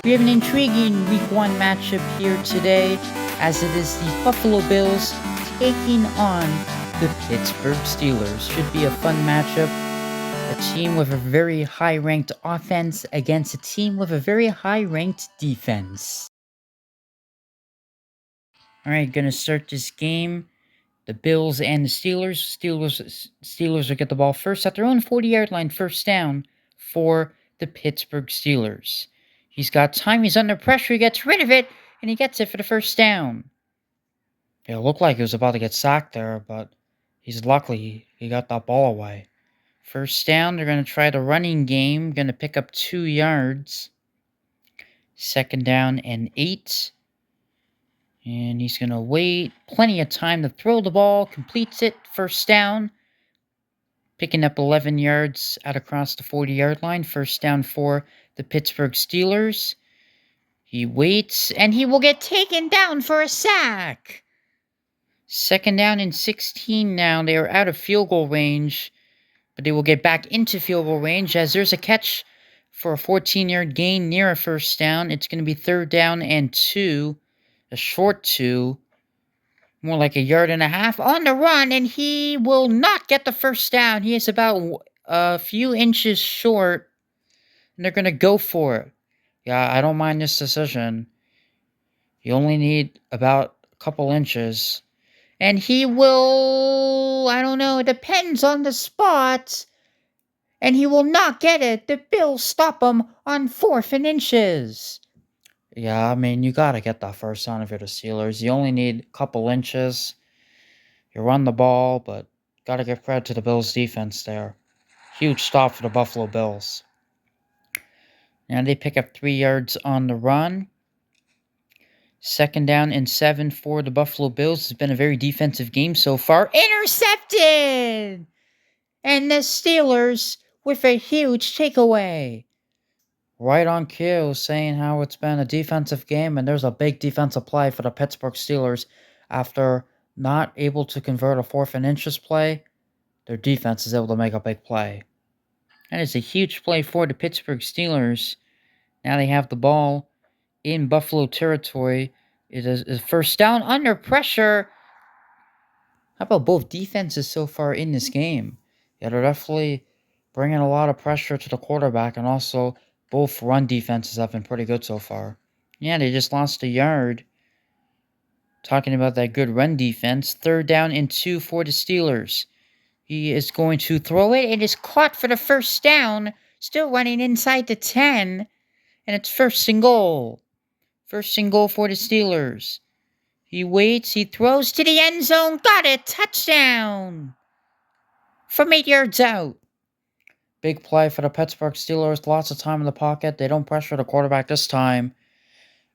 We have an intriguing Week 1 matchup here today, as it is the Buffalo Bills taking on the Pittsburgh Steelers. Should be a fun matchup. A team with a very high-ranked offense against a team with a very high-ranked defense. Alright, gonna start this game. The Bills and the Steelers. Steelers will get the ball first at their own 40-yard line, first down for the Pittsburgh Steelers. He's got time. He's under pressure. He gets rid of it, and he gets it for the first down. It looked like he was about to get sacked there, but he's lucky he got that ball away. First down, they're going to try the running game. Going to pick up 2 yards. Second down and 8. And he's going to wait. Plenty of time to throw the ball. Completes it. First down. Picking up 11 yards out across the 40-yard line. First down for the Pittsburgh Steelers. He waits, and he will get taken down for a sack. Second down and 16 now. They are out of field goal range, but they will get back into field goal range as there's a catch for a 14-yard gain near a first down. It's going to be third down and 2, a short 2, more like a yard and a half on the run, and he will not get the first down. He is about a few inches short, and they're going to go for it. Yeah, I don't mind this decision. You only need about a couple inches. And he will, I don't know, it depends on the spot. And he will not get it. The Bills stop him on 4th and inches. Yeah, I mean, you got to get that first down if you're the Steelers. You only need a couple inches. You run the ball, but got to give credit to the Bills' defense there. Huge stop for the Buffalo Bills. Now they pick up 3 yards on the run. Second down and 7 for the Buffalo Bills. It's been a very defensive game so far. Intercepted! And the Steelers with a huge takeaway. Right on cue, saying how it's been a defensive game, and there's a big defensive play for the Pittsburgh Steelers. After not able to convert a 4th and inches play, their defense is able to make a big play. And it's a huge play for the Pittsburgh Steelers. Now they have the ball in Buffalo territory. It is first down under pressure. How about both defenses so far in this game? Yeah, they're definitely bringing a lot of pressure to the quarterback, and also both run defenses have been pretty good so far. Yeah, they just lost a yard. Talking about that good run defense. Third down and 2 for the Steelers. He is going to throw it. It is caught for the first down. Still running inside the 10. And it's first and goal. First and goal for the Steelers. He waits. He throws to the end zone. Got it. Touchdown. From 8 yards out. Big play for the Pittsburgh Steelers. Lots of time in the pocket. They don't pressure the quarterback this time.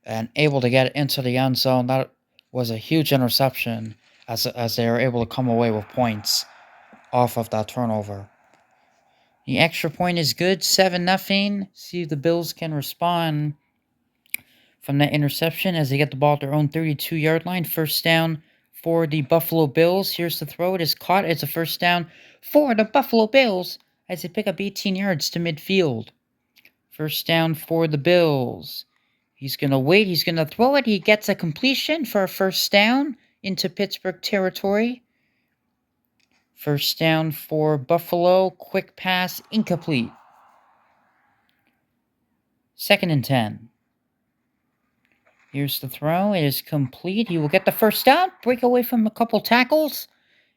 And able to get it into the end zone. That was a huge interception as they were able to come away with points off of that turnover. The extra point is good. 7-0. See if the Bills can respond from that interception as they get the ball at their own 32-yard line. First down for the Buffalo Bills. Here's the throw. It is caught. It's a first down for the Buffalo Bills as they pick up 18 yards to midfield. First down for the Bills. He's going to wait. He's going to throw it. He gets a completion for a first down into Pittsburgh territory. First down for Buffalo. Quick pass, incomplete. Second and 10. Here's the throw. It is complete. He will get the first down, break away from a couple tackles,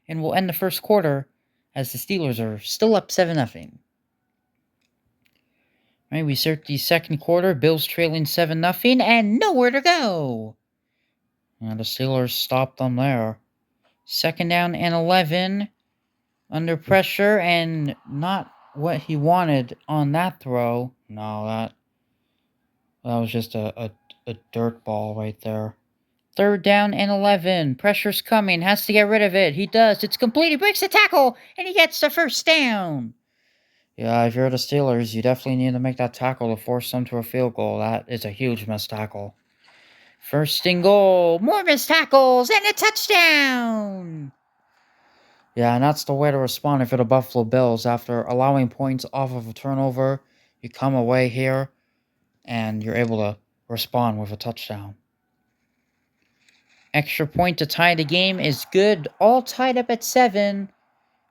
and will end the first quarter as the Steelers are still up 7-0. Right, we start the second quarter. Bills trailing 7-0 and nowhere to go. And the Steelers stopped them there. Second down and 11. Under pressure and not what he wanted on that throw. No, that was just a dirt ball right there. Third down and 11. Pressure's coming. Has to get rid of it. He does. It's complete. He breaks the tackle, and he gets the first down. Yeah, if you're the Steelers, you definitely need to make that tackle to force them to a field goal. That is a huge missed tackle. First and goal. More missed tackles, and a touchdown. Yeah, and that's the way to respond if you're the Buffalo Bills. After allowing points off of a turnover, you come away here, and you're able to respond with a touchdown. Extra point to tie the game is good. All tied up at 7.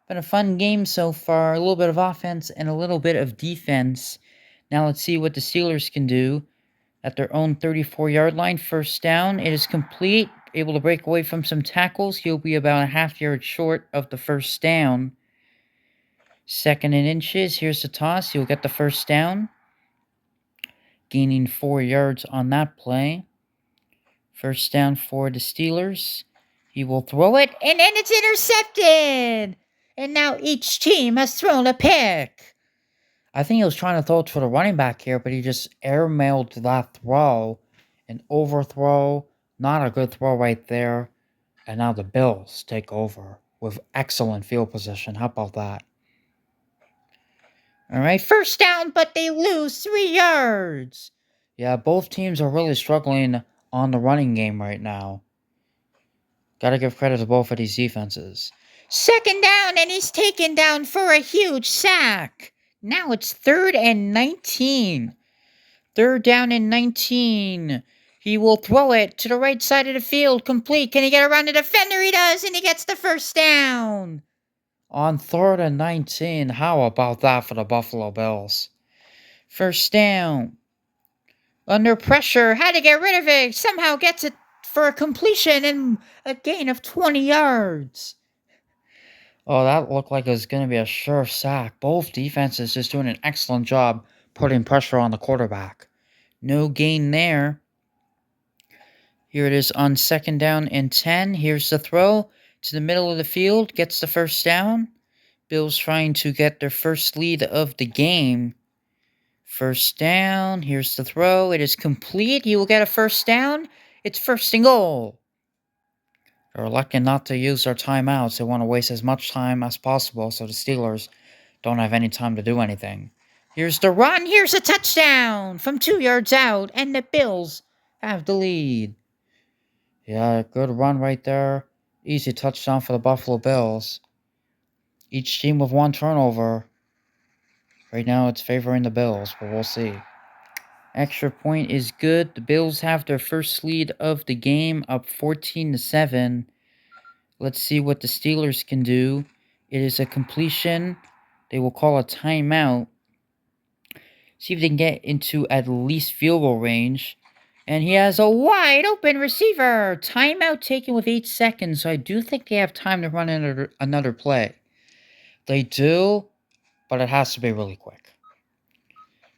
Been a fun game so far. A little bit of offense and a little bit of defense. Now let's see what the Steelers can do. At their own 34-yard line, first down. It is complete. Able to break away from some tackles. He'll be about a half yard short of the first down. 2nd and inches. Here's the toss. He'll get the first down. Gaining 4 yards on that play. First down for the Steelers. He will throw it, and then it's intercepted! And now each team has thrown a pick. I think he was trying to throw it to the running back here, but he just airmailed that throw. An overthrow. Not a good throw right there. And now the Bills take over with excellent field position. How about that? All right, first down, but they lose 3 yards. Yeah, both teams are really struggling on the running game right now. Gotta give credit to both of these defenses. 2nd down, and he's taken down for a huge sack. Now it's 3rd and 19. 3rd down and 19. He will throw it to the right side of the field. Complete. Can he get around the defender? He does, and he gets the first down. On 3rd and 19. How about that for the Buffalo Bills? First down. Under pressure. Had to get rid of it. Somehow gets it for a completion and a gain of 20 yards. Oh, that looked like it was going to be a sure sack. Both defenses just doing an excellent job putting pressure on the quarterback. No gain there. Here it is on 2nd down and 10. Here's the throw to the middle of the field. Gets the first down. Bills trying to get their first lead of the game. First down. Here's the throw. It is complete. He will get a first down. It's 1st and goal. They're electing not to use their timeouts. They want to waste as much time as possible so the Steelers don't have any time to do anything. Here's the run. Here's a touchdown from 2 yards out. And the Bills have the lead. Yeah, good run right there. Easy touchdown for the Buffalo Bills. Each team with 1 turnover. Right now it's favoring the Bills, but we'll see. Extra point is good. The Bills have their first lead of the game, up 14-7. Let's see what the Steelers can do. It is a completion. They will call a timeout. See if they can get into at least field goal range. And he has a wide open receiver. Timeout taken with 8 seconds. So I do think they have time to run another play. They do, but it has to be really quick.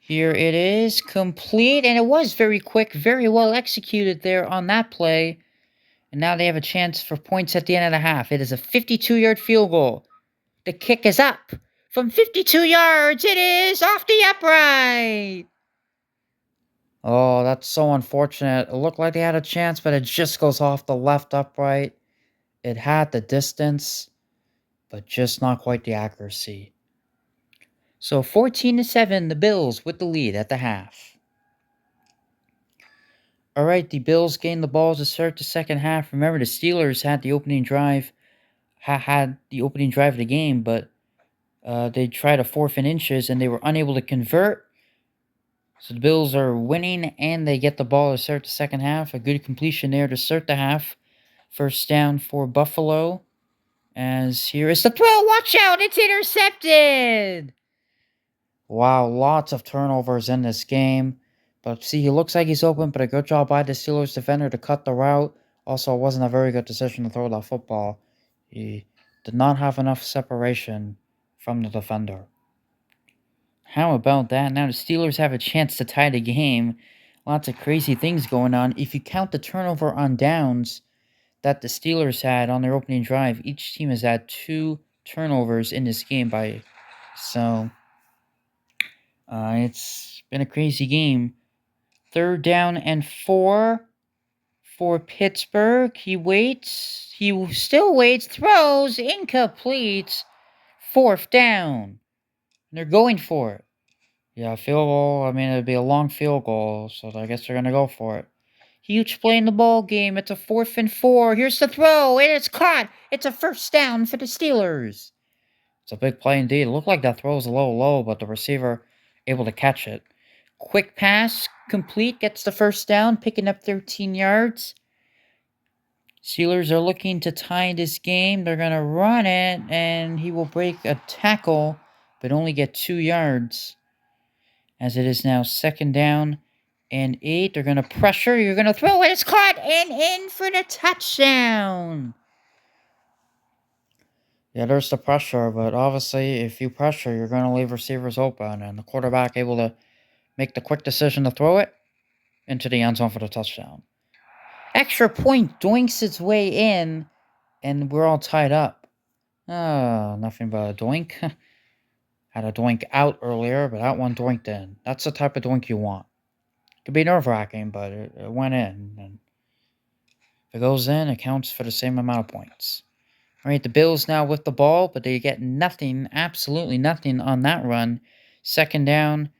Here it is, complete. And it was very quick, very well executed there on that play. And now they have a chance for points at the end of the half. It is a 52-yard field goal. The kick is up. From 52 yards, it is off the upright. Oh, that's so unfortunate. It looked like they had a chance, but it just goes off the left upright. It had the distance, but just not quite the accuracy. So 14-7, the Bills with the lead at the half. All right, the Bills gained the ball to start the second half. Remember, the Steelers had the opening drive, had the opening drive of the game, but they tried a 4th and inches, and they were unable to convert. So the Bills are winning, and they get the ball to start the second half. A good completion there to start the half. First down for Buffalo. As here is the throw. Watch out, it's intercepted. Wow, lots of turnovers in this game. But see, he looks like he's open, but a good job by the Steelers defender to cut the route. Also, it wasn't a very good decision to throw that football. He did not have enough separation from the defender. How about that? Now the Steelers have a chance to tie the game. Lots of crazy things going on. If you count the turnover on downs that the Steelers had on their opening drive, each team has had 2 turnovers in this game. So it's been a crazy game. 3rd down and 4 for Pittsburgh. He waits. He still waits. Throws. Incomplete. 4th down. They're going for it. Yeah, field goal. I mean, it'd be a long field goal, so I guess they're going to go for it. Huge play in the ball game. It's a 4th and 4. Here's the throw. And it's caught. It's a first down for the Steelers. It's a big play indeed. It looked like that throw was a little low, but the receiver able to catch it. Quick pass, complete, gets the first down, picking up 13 yards. Steelers are looking to tie this game. They're going to run it, and he will break a tackle, but only get 2 yards. As it is now 2nd down and 8. They're going to pressure. You're going to throw it. It's caught and in for the touchdown. Yeah, there's the pressure, but obviously if you pressure, you're going to leave receivers open, and the quarterback able to make the quick decision to throw it into the end zone for the touchdown. Extra point doinks its way in, and we're all tied up. Nothing but a doink. Had a doink out earlier, but that one doinked in. That's the type of doink you want. Could be nerve-wracking, but it went in. And if it goes in, it counts for the same amount of points. All right, the Bills now with the ball, but they get nothing, absolutely nothing on that run. 2nd down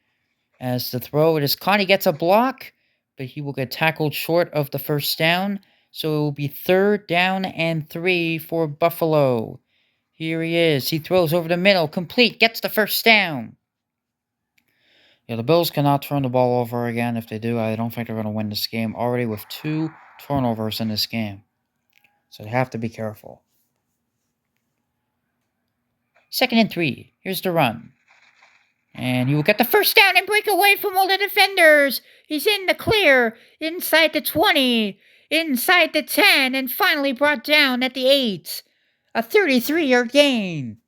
as the throw. It is caught. He gets a block, but he will get tackled short of the first down. So it will be 3rd down and 3 for Buffalo. Here he is. He throws over the middle. Complete. Gets the first down. Yeah, the Bills cannot turn the ball over again. If they do, I don't think they're going to win this game. Already with 2 turnovers in this game. So they have to be careful. 2nd and 3. Here's the run. And he will get the first down and break away from all the defenders. He's in the clear. Inside the 20. Inside the 10. And finally brought down at the 8. A 33-yard gain.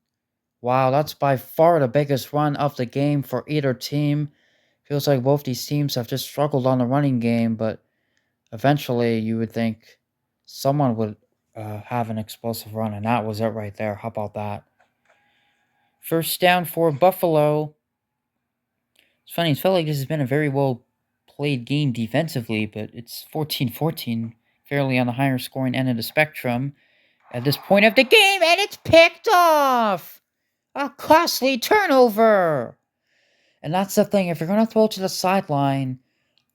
Wow, that's by far the biggest run of the game for either team. Feels like both these teams have just struggled on the running game, but eventually you would think someone would have an explosive run, and that was it right there. How about that? First down for Buffalo. It's funny, it felt like this has been a very well played game defensively, but it's 14-14, fairly on the higher scoring end of the spectrum at this point of the game, and it's picked off! A costly turnover! And that's the thing, if you're going to throw to the sideline,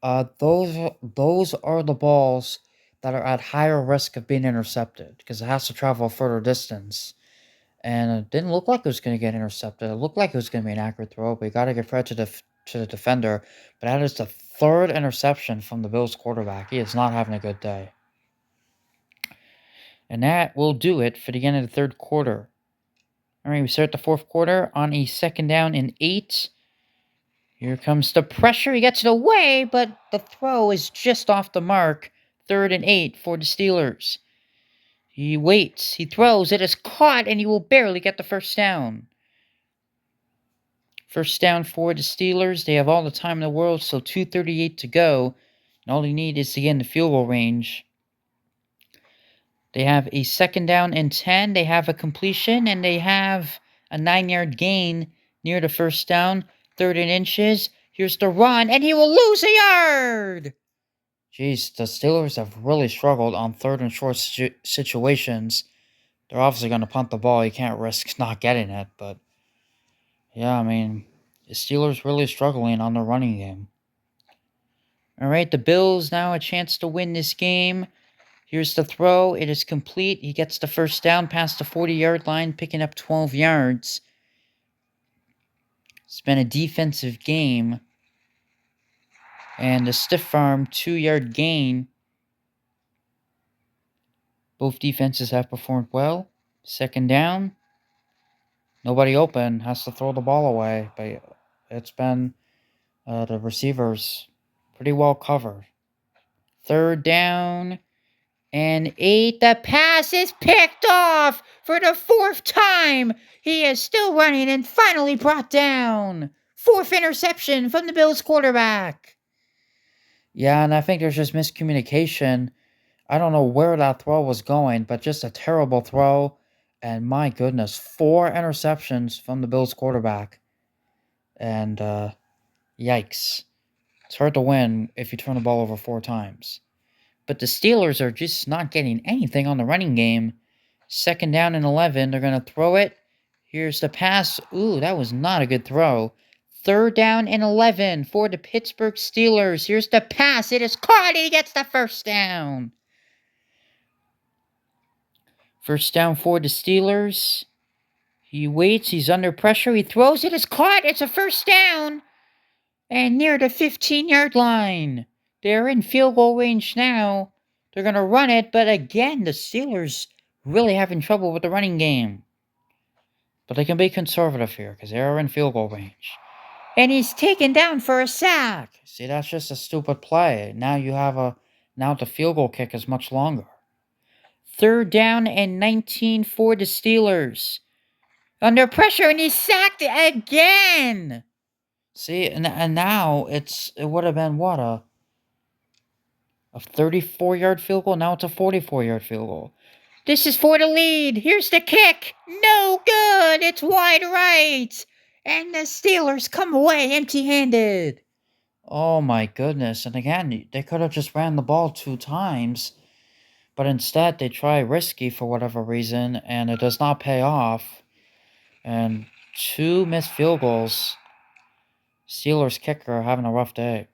those are the balls that are at higher risk of being intercepted, because it has to travel a further distance. And it didn't look like it was going to get intercepted. It looked like it was going to be an accurate throw, but you got to give credit to the defender. But that is the 3rd interception from the Bills quarterback. He is not having a good day. And that will do it for the end of the 3rd quarter. All right, we start the 4th quarter on a 2nd down and 8. Here comes the pressure. He gets it away, but the throw is just off the mark. 3rd and 8 for the Steelers. He waits. He throws. It is caught, and he will barely get the first down. First down for the Steelers. They have all the time in the world, so 2:38 to go. And all they need is to get in the field goal range. They have a 2nd down and 10. They have a completion, and they have a 9-yard gain near the first down. 3rd and inches. Here's the run, and he will lose a yard! Jeez, the Steelers have really struggled on 3rd and short situations. They're obviously going to punt the ball. You can't risk not getting it, but yeah, I mean, the Steelers really struggling on the running game. All right, the Bills now a chance to win this game. Here's the throw. It is complete. He gets the first down past the 40-yard line, picking up 12 yards. It's been a defensive game. And a stiff arm 2-yard gain. Both defenses have performed well. 2nd down. Nobody open. Has to throw the ball away. But it's been the receivers pretty well covered. 3rd down and 8. The pass is picked off for the 4th time. He is still running and finally brought down. 4th interception from the Bills quarterback. Yeah, and I think there's just miscommunication. I don't know where that throw was going, but just a terrible throw. And my goodness, 4 interceptions from the Bills quarterback. And yikes. It's hard to win if you turn the ball over 4 times. But the Steelers are just not getting anything on the running game. 2nd down and 11. They're going to throw it. Here's the pass. Ooh, that was not a good throw. 3rd down and 11 for the Pittsburgh Steelers. Here's the pass. It is caught, and he gets the first down. First down for the Steelers. He waits. He's under pressure. He throws. It is caught. It's a first down. And near the 15-yard line. They're in field goal range now. They're going to run it, but again, the Steelers really having trouble with the running game. But they can be conservative here because they're in field goal range. And he's taken down for a sack. See, that's just a stupid play. Now the field goal kick is much longer. 3rd down and 19 for the Steelers. Under pressure, and he's sacked again. See, and now it would have been what, a 34-yard field goal? Now it's a 44-yard field goal. This is for the lead. Here's the kick. No good. It's wide right. And the Steelers come away empty-handed. Oh my goodness. And again, they could have just ran the ball 2 times. But instead, they try risky for whatever reason, and it does not pay off. And 2 missed field goals. Steelers kicker having a rough day.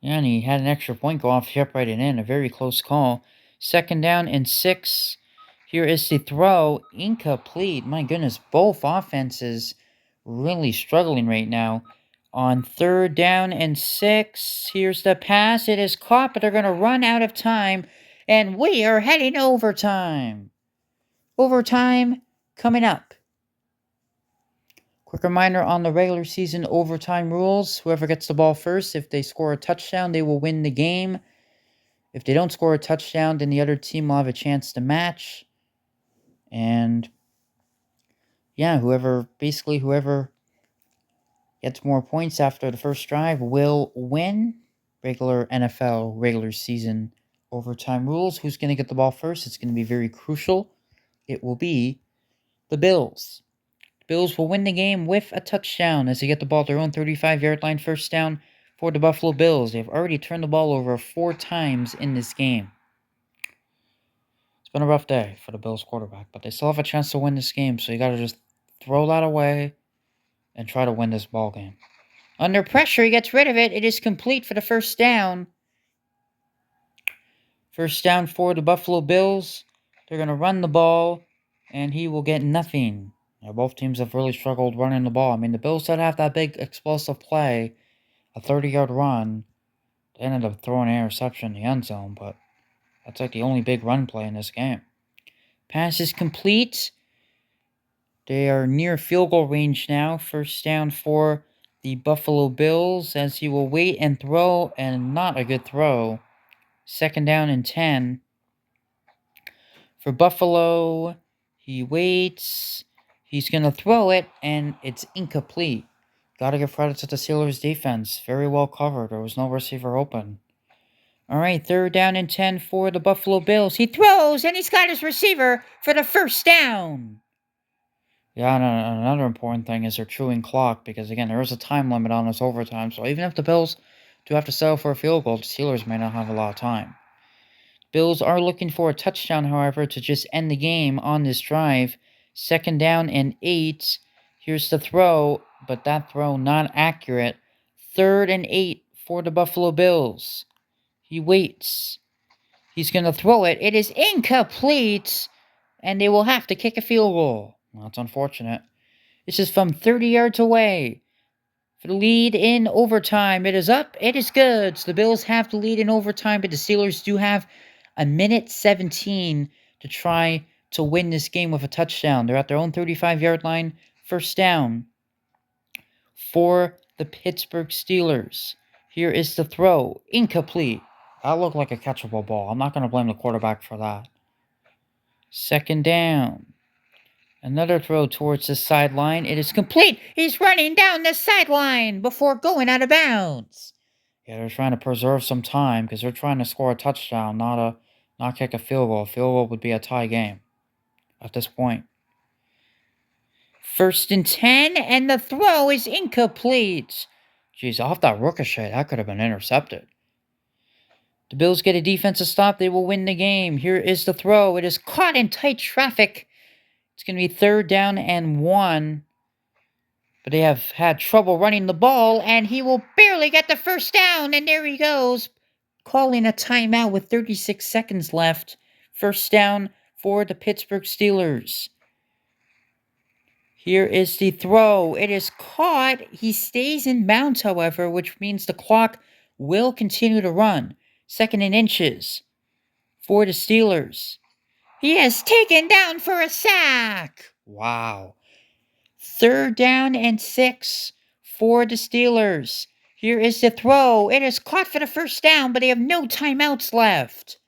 Yeah, and he had an extra point go off, kept right in. A very close call. 2nd down and 6. Here is the throw. Incomplete. My goodness, both offenses really struggling right now. On 3rd down and 6. Here's the pass. It is caught, but they're going to run out of time. And we are heading to overtime. Overtime coming up. Quick reminder on the regular season overtime rules. Whoever gets the ball first, if they score a touchdown, they will win the game. If they don't score a touchdown, then the other team will have a chance to match. And yeah, whoever gets more points after the first drive will win. Regular season overtime rules. Who's going to get the ball first? It's going to be very crucial. It will be the Bills. Bills will win the game with a touchdown as they get the ball at their own 35-yard line. 1st down for the Buffalo Bills. They've already turned the ball over 4 times in this game. It's been a rough day for the Bills quarterback, but they still have a chance to win this game, so you got to just throw that away and try to win this ball game. Under pressure, he gets rid of it. It is complete for the 1st down. 1st down for the Buffalo Bills. They're going to run the ball, and he will get nothing. Now, both teams have really struggled running the ball. I mean, the Bills did have that big explosive play, a 30-yard run. They ended up throwing an interception in the end zone, but that's like the only big run play in this game. Pass is complete. They are near field goal range now. 1st down for the Buffalo Bills as he will wait and throw, and not a good throw. 2nd down and 10. For Buffalo, he waits. He's going to throw it, and it's incomplete. Got to give credit to the Steelers' defense. Very well covered. There was no receiver open. All right, 3rd down and 10 for the Buffalo Bills. He throws, and he's got his receiver for the 1st down. Yeah, and another important thing is they're chewing clock because, again, there is a time limit on this overtime. So even if the Bills do have to settle for a field goal, the Steelers may not have a lot of time. Bills are looking for a touchdown, however, to just end the game on this drive. 2nd down and 8. Here's the throw, but that throw not accurate. 3rd and 8 for the Buffalo Bills. He waits. He's going to throw it. It is incomplete, and they will have to kick a field goal. Well, that's unfortunate. This is from 30 yards away. For the lead in overtime, it is up. It is good. So the Bills have the lead in overtime, but the Steelers do have a minute 17 to try to win this game with a touchdown. They're at their own 35-yard line. 1st down for the Pittsburgh Steelers. Here is the throw. Incomplete. That looked like a catchable ball. I'm not going to blame the quarterback for that. 2nd down. Another throw towards the sideline. It is complete. He's running down the sideline before going out of bounds. Yeah, they're trying to preserve some time because they're trying to score a touchdown, not kick a field goal. A field goal would be a tie game at this point. 1st and 10, and the throw is incomplete. Jeez, off that ricochet, that could have been intercepted. The Bills get a defensive stop. They will win the game. Here is the throw. It is caught in tight traffic. It's going to be 3rd down and 1. But they have had trouble running the ball, and he will barely get the 1st down. And there he goes, calling a timeout with 36 seconds left. 1st down for the Pittsburgh Steelers. Here is the throw. It is caught. He stays in bounds, however, which means the clock will continue to run. 2nd and inches for the Steelers. He is taken down for a sack. Wow. 3rd down and 6 for the Steelers. Here is the throw. It is caught for the 1st down, but they have no timeouts left.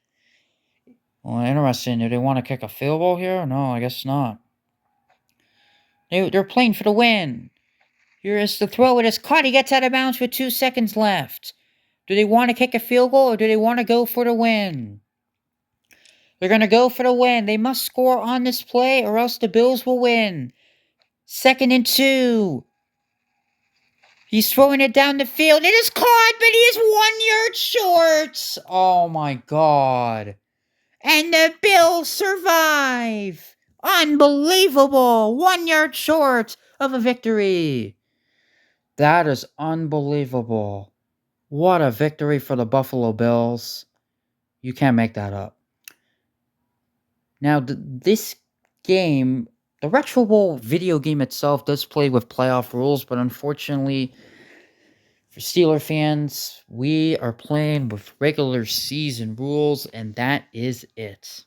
Well, interesting. Do they want to kick a field goal here? No, I guess not. They're playing for the win. Here is the throw. It is caught. He gets out of bounds with 2 seconds left. Do they want to kick a field goal or do they want to go for the win? They're going to go for the win. They must score on this play or else the Bills will win. 2nd and 2. He's throwing it down the field. It is caught, but he is 1 yard short. Oh my God. And the Bills survive. Unbelievable. 1 yard short of a victory. That is unbelievable. What a victory for the Buffalo Bills. You can't make that up. Now, this game, the Retro Bowl video game itself does play with playoff rules, but unfortunately, for Steeler fans, we are playing with regular season rules, and that is it.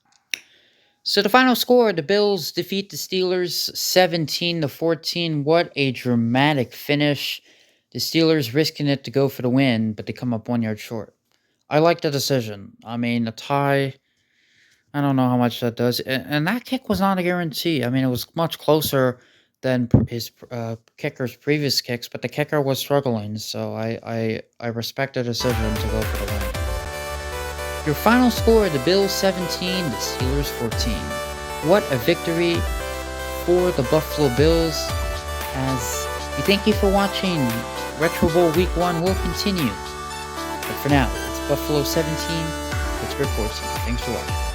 So the final score, the Bills defeat the Steelers 17-14. What a dramatic finish. The Steelers risking it to go for the win, but they come up 1 yard short. I like the decision. I mean, a tie, I don't know how much that does. And that kick was not a guarantee. I mean, it was much closer than his kicker's previous kicks, but the kicker was struggling, so I respect the decision to go for the win. Your final score, the Bills 17, the Steelers 14. What a victory for the Buffalo Bills. As we thank you for watching. Retro Bowl Week 1 will continue. But for now, it's Buffalo 17, Pittsburgh 14. Thanks for watching.